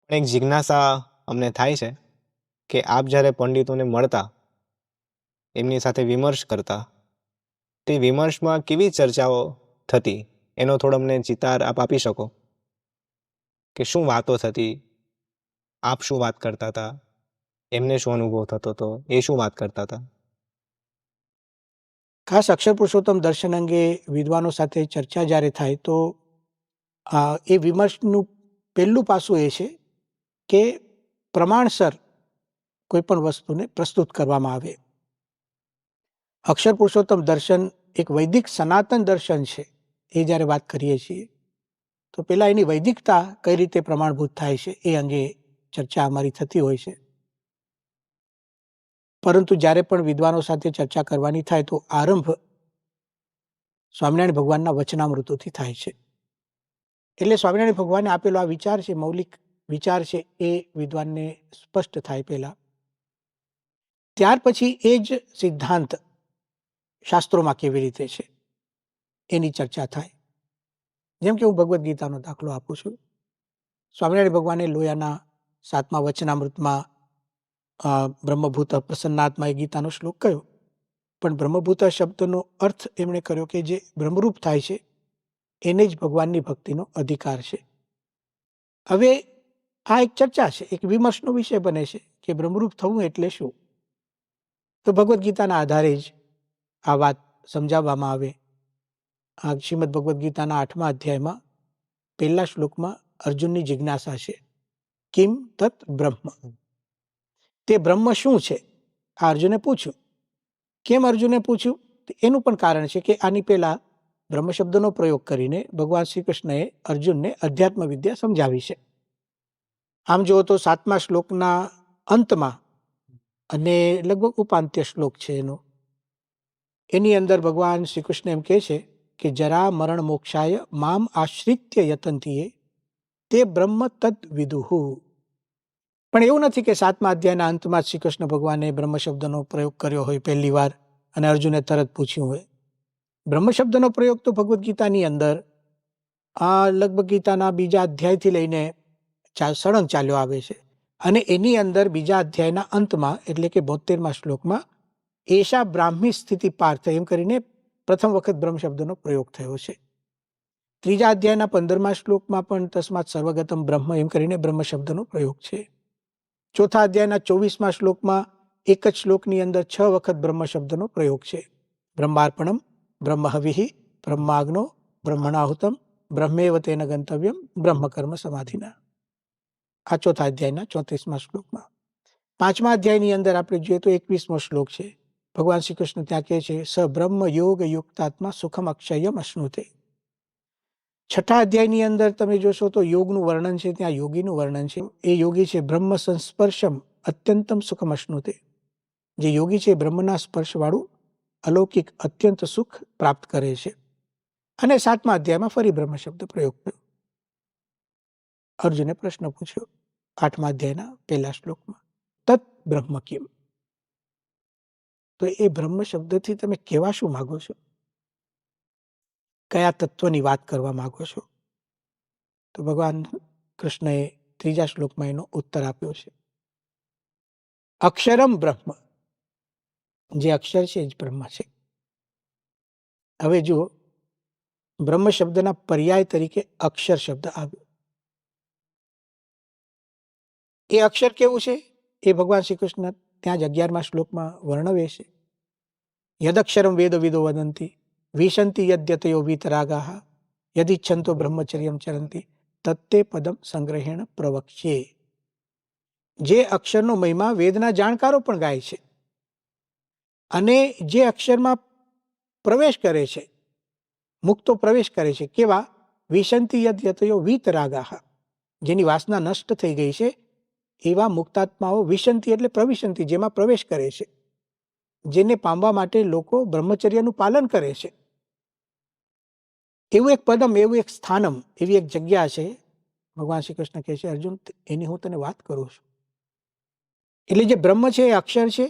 એક જિજ્ઞાસા અમને થાય છે કે આપ જ્યારે પંડિતોને મળતા, એમની સાથે વિમર્શ કરતા, તે વિમર્શમાં કેવી ચર્ચાઓ થતી એનો થોડો અમને ચિતાર આપ આપી શકો કે શું વાતો થતી, આપ શું વાત કરતા હતા, એમને શું અનુભવ થતો હતો, એ શું વાત કરતા હતા? ખાસ અક્ષર પુરુષોત્તમ દર્શન અંગે વિદ્વાનો સાથે ચર્ચા જ્યારે થાય તો એ વિમર્શનું પહેલું પાસું એ છે કે પ્રમાણસર કોઈ પણ વસ્તુને પ્રસ્તુત કરવામાં આવે. અક્ષર પુરુષોત્તમ દર્શન એક વૈદિક સનાતન દર્શન છે એ જ્યારે વાત કરીએ છીએ તો પહેલાં એની વૈદિકતા કઈ રીતે પ્રમાણભૂત થાય છે એ અંગે ચર્ચા અમારી થતી હોય છે. પરંતુ જ્યારે પણ વિદ્વાનો સાથે ચર્ચા કરવાની થાય તો આરંભ સ્વામિનારાયણ ભગવાનના વચનામૃતોથી થાય છે. એટલે સ્વામિનારાયણ ભગવાને આપેલો આ વિચાર છે, મૌલિક વિચાર છે, એ વિદ્વાનને સ્પષ્ટ થાય પહેલા. ત્યાર પછી એ જ સિદ્ધાંત શાસ્ત્રોમાં કેવી રીતે છે એની ચર્ચા થાય. જેમ કે હું ભગવદ્ ગીતાનો દાખલો આપું છું. સ્વામિનારાયણ ભગવાને લોયાના 7મા વચનામૃતમાં બ્રહ્મભૂત પ્રસન્નાત્મા એ ગીતાનો શ્લોક કયો, પણ બ્રહ્મભૂત શબ્દનો અર્થ એમણે કર્યો કે જે બ્રહ્મરૂપ થાય છે એને જ ભગવાનની ભક્તિનો અધિકાર છે. હવે આ એક ચર્ચા છે, એક વિમર્શનો વિષય બને છે કે બ્રહ્મરૂપ થવું એટલે શું. તો ભગવદ્ ગીતાના આધારે જ આ વાત સમજાવવામાં આવે. આ શ્રીમદ ભગવદ્ ગીતાના 8મા અધ્યાયમાં પહેલા શ્લોકમાં અર્જુનની જિજ્ઞાસા છે, કિમ તત બ્રહ્મ. તે બ્રહ્મ શું છે આ અર્જુને પૂછ્યું. કેમ અર્જુને પૂછ્યું? એનું પણ કારણ છે કે આની પહેલા બ્રહ્મ શબ્દનો પ્રયોગ કરીને ભગવાન શ્રી કૃષ્ણએ અર્જુનને અધ્યાત્મ વિદ્યા સમજાવી છે. આમ જુઓ તો 7મા શ્લોકના અંતમાં અને લગભગ ઉપાંત્ય શ્લોક છે એની અંદર ભગવાન શ્રી કૃષ્ણ એમ કહે છે કે જરા મરણ મોક્ષાય મામ આશ્રિત્ય યતંતીએ તે બ્રહ્મ તદ વિદુહુ. પણ એવું નથી કે 7મા અધ્યાયના અંતમાં શ્રી કૃષ્ણ ભગવાને બ્રહ્મ શબ્દનો પ્રયોગ કર્યો હોય પહેલી વાર અને અર્જુને તરત પૂછ્યું હોય. બ્રહ્મ શબ્દનો પ્રયોગ તો ભગવદ્ ગીતાની અંદર આ લગભગ ગીતાના બીજા અધ્યાયથી લઈને સળંગ ચાલ્યો આવે છે. અને એની અંદર બીજા અધ્યાયના અંતમાં એટલે કે 72મા શ્લોકમાં એશા બ્રાહ્મી સ્થિતિ પાર્થ એમ કરીને પ્રથમ વખત બ્રહ્મ શબ્દનો પ્રયોગ થયો છે. ત્રીજા અધ્યાયના 15મા શ્લોકમાં પણ તસ્માત સર્વગતમ બ્રહ્મ એમ કરીને બ્રહ્મ શબ્દનો પ્રયોગ છે. ચોથા અધ્યાયના 24મા શ્લોકમાં એક જ શ્લોકની અંદર 6 વખત બ્રહ્મ શબ્દનો પ્રયોગ છે. બ્રહ્માર્પણમ, બ્રહ્મહવિ, બ્રહ્માગ્નો, બ્રહ્મણાહુતમ, બ્રહ્મેવ તેન ગંતવ્યમ, બ્રહ્મકર્મ સમાધિના. આ ચોથા અધ્યાયના 34મા શ્લોકમાં. 5મા અધ્યાયની અંદર આપણે જોઈએ તો 21મો શ્લોક છે. ભગવાન શ્રી કૃષ્ણ ત્યાં કહે છે સ બ્રહ્મ યોગ યુક્તાત્મા સુખમ અક્ષયમ અશ્નુતે. 6ઠા અધ્યાયની અંદર તમે જોશો તો યોગનું વર્ણન છે, ત્યાં યોગીનું વર્ણન છે. એ યોગી છે બ્રહ્મ સંસ્પર્શમ અત્યંતમ સુખમ અશ્નુતે. જે યોગી છે બ્રહ્મના સ્પર્શવાળું અલૌકિક અત્યંત સુખ પ્રાપ્ત કરે છે. અને 7મા અધ્યાયમાં ફરી બ્રહ્મ શબ્દ પ્રયોગ થયો. અર્જુને પ્રશ્ન પૂછ્યો 8મા અધ્યાયના પહેલા શ્લોકમાં, તત બ્રહ્મ કિમ. તો એ બ્રહ્મ શબ્દથી તમે કહેવા શું માગો છો? કયા તત્વની વાત કરવા માંગો છો? તો ભગવાન કૃષ્ણએ ત્રીજા શ્લોકમાં એનો ઉત્તર આપ્યો છે, અક્ષરમ બ્રહ્મ. જે અક્ષર છે એ જ બ્રહ્મ છે. હવે જુઓ, બ્રહ્મ શબ્દના પર્યાય તરીકે અક્ષર શબ્દ આવ્યો. એ અક્ષર કેવું છે એ ભગવાન શ્રી કૃષ્ણ ત્યાં જ 11મા શ્લોકમાં વર્ણવે છે. યદક્ષરમ વેદ વિદો વદંતી વિશંતિ યદ્યતયો વીતરાગાહ યદિચ્છંતો બ્રહ્મચર્યમ ચરંતી તત્તે પદમ સંગ્રહેણ પ્રવક્ષ્યે. જે અક્ષરનો મહિમા વેદના જાણકારો પણ ગાય છે અને જે અક્ષરમાં પ્રવેશ કરે છે, મુક્તો પ્રવેશ કરે છે, કેવા? વિશંતિ યદ્યતયો વીતરાગાહ. જેની વાસના નષ્ટ થઈ ગઈ છે એવા મુક્તાત્માઓ, વિશંતિ એટલે પ્રવિશંતિ, જેમાં પ્રવેશ કરે છે, જેને પામવા માટે લોકો બ્રહ્મચર્યનું પાલન કરે છે. એવું એક પદમ, એવું એક સ્થાનમ, એવી એક જગ્યા છે. ભગવાન શ્રી કૃષ્ણ કહે છે અર્જુન એની હું તને વાત કરું છું. એટલે જે બ્રહ્મ છે એ અક્ષર છે,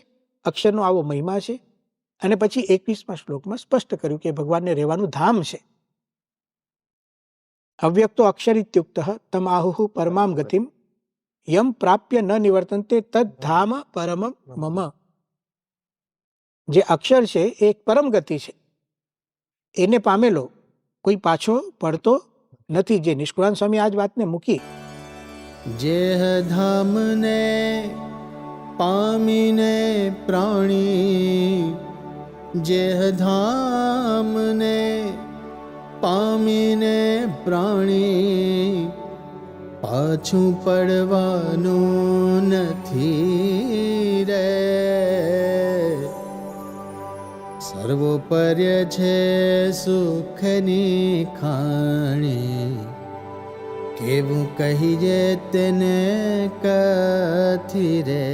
અક્ષરનો આવો મહિમા છે. અને પછી 21મા શ્લોકમાં સ્પષ્ટ કર્યું કે ભગવાનને રહેવાનું ધામ છે. અવ્યક્તો અક્ષર ઇત્યુક્તઃ તમ આહુઃ પરમામ ગતિમ યમ પ્રાપ્ય ન નિવર્તન્તે તદ ધામ પરમ મમ. જે અક્ષર છે એ એક પરમ ગતિ છે, એને પામેલો કોઈ પાછો પડતો નથી. જે નિષ્કુળાન સ્વામી આ જ વાતને મૂકી. જેહ ધામને પામીને પ્રાણી, જેહ ધામને પામીને પ્રાણી, પાછું પડવાનું નથી રે. સર્વોપર્ય છે સુખની ખાણી, કેવું કહીએ તેને કથી રે.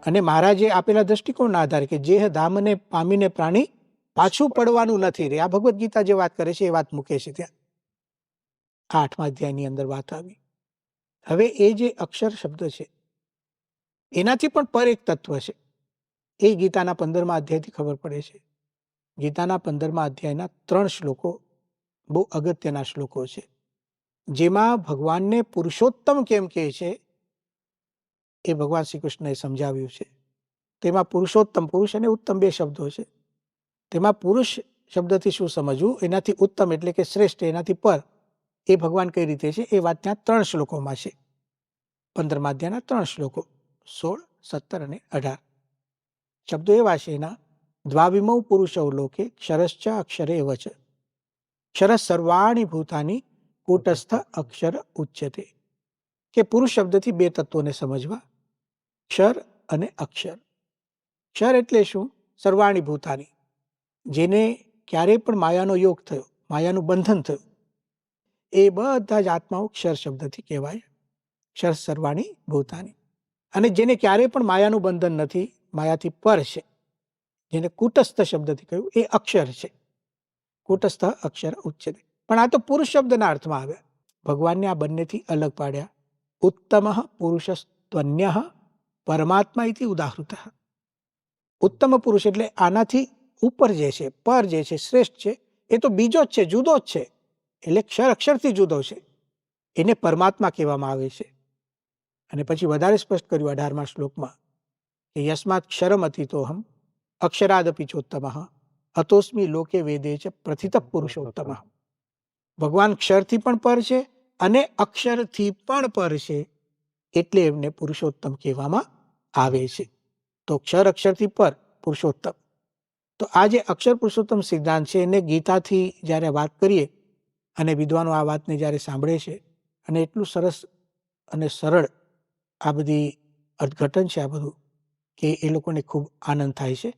અને મહારાજે આપેલા દ્રષ્ટિકોણના આધારે કે જે ધામને પામીને પ્રાણી પાછું પડવાનું નથી રે, આ ભગવદ્ ગીતા જે વાત કરે છે એ વાત મૂકે છે ત્યાં. આ 8મા અધ્યાયની અંદર વાત આવી. હવે એ જે અક્ષર શબ્દ છે એનાથી પણ પર એક તત્વ છે, એ ગીતાના 15મા અધ્યાયથી ખબર પડે છે. ગીતાના 15મા અધ્યાયના 3 શ્લોકો બહુ અગત્યના શ્લોકો છે, જેમાં ભગવાનને પુરુષોત્તમ કેમ કહે છે એ ભગવાન શ્રી કૃષ્ણએ સમજાવ્યું છે. તેમાં પુરુષોત્તમ, પુરુષ અને ઉત્તમ 2 શબ્દો છે. તેમાં પુરુષ શબ્દથી શું સમજવું, એનાથી ઉત્તમ એટલે કે શ્રેષ્ઠ, એનાથી પર, એ ભગવાન કઈ રીતે છે એ વાત ત્યાં 3 શ્લોકોમાં છે. 15મા અધ્યાયના 3 શ્લોકો 16, 17 અને 18. શબ્દો એવા છે એના: દ્વાવિમૌ પુરુષૌ લોકે ક્ષરશ્ચ અક્ષરે એવ ચ, ક્ષર સર્વાણી ભૂતાની કૂટસ્થ અક્ષર ઉચ્યતે. કે પુરુષ શબ્દથી 2 તત્વોને સમજવા, ક્ષર અને અક્ષર. ક્ષર એટલે શું? સર્વાણી ભૂતાની, જેને ક્યારેય પણ માયાનો યોગ થયો, માયાનું બંધન થયું, એ બધા જ આત્માઓ ક્ષર શબ્દથી કહેવાય, ક્ષર સર્વાણી ભૂતાની. અને જેને ક્યારેય પણ માયાનું બંધન નથી, માયાથી પર છે, જેને કૂટસ્થ શબ્દથી કહ્યું, એ અક્ષર છે. કૂટસ્થ અક્ષર ઉચ્ચતે. પણ આ તો પુરુષ શબ્દના અર્થમાં આવ્યા. ભગવાનને આ બંનેથી અલગ પાડ્યા. ઉત્તમ પુરુષસ્ત્વન્ય પરમાત્મા ઇતિ ઉદાહૃત. ઉત્તમ પુરુષ એટલે આનાથી ઉપર જે છે, પર જે છે, શ્રેષ્ઠ છે, એ તો બીજો જ છે, જુદો જ છે, એટલે ક્ષર અક્ષરથી જુદો છે, એને પરમાત્મા કહેવામાં આવે છે. અને પછી વધારે સ્પષ્ટ કર્યું 18મા શ્લોકમાં કે યસ્માત ક્ષરમ અતીતોહમ અક્ષરાદપી ચોત્તમ અતોસ્મી લોકે વેદે ચ પ્રથિત પુરુષોત્તમ. ભગવાન ક્ષરથી પણ પર છે અને અક્ષરથી પણ પર છે, એટલે એમને પુરુષોત્તમ કહેવામાં આવે છે. તો ક્ષર અક્ષરથી પર, પુરુષોત્તમ. તો આ જે અક્ષર પુરુષોત્તમ સિદ્ધાંત છે એને ગીતાથી જ્યારે વાત કરીએ અને વિદ્વાનો આ વાતને જ્યારે સાંભળે છે અને એટલું સરસ અને સરળ આ બધી અર્થઘટન છે આ બધું, કે એ લોકોને ખૂબ આનંદ થાય છે.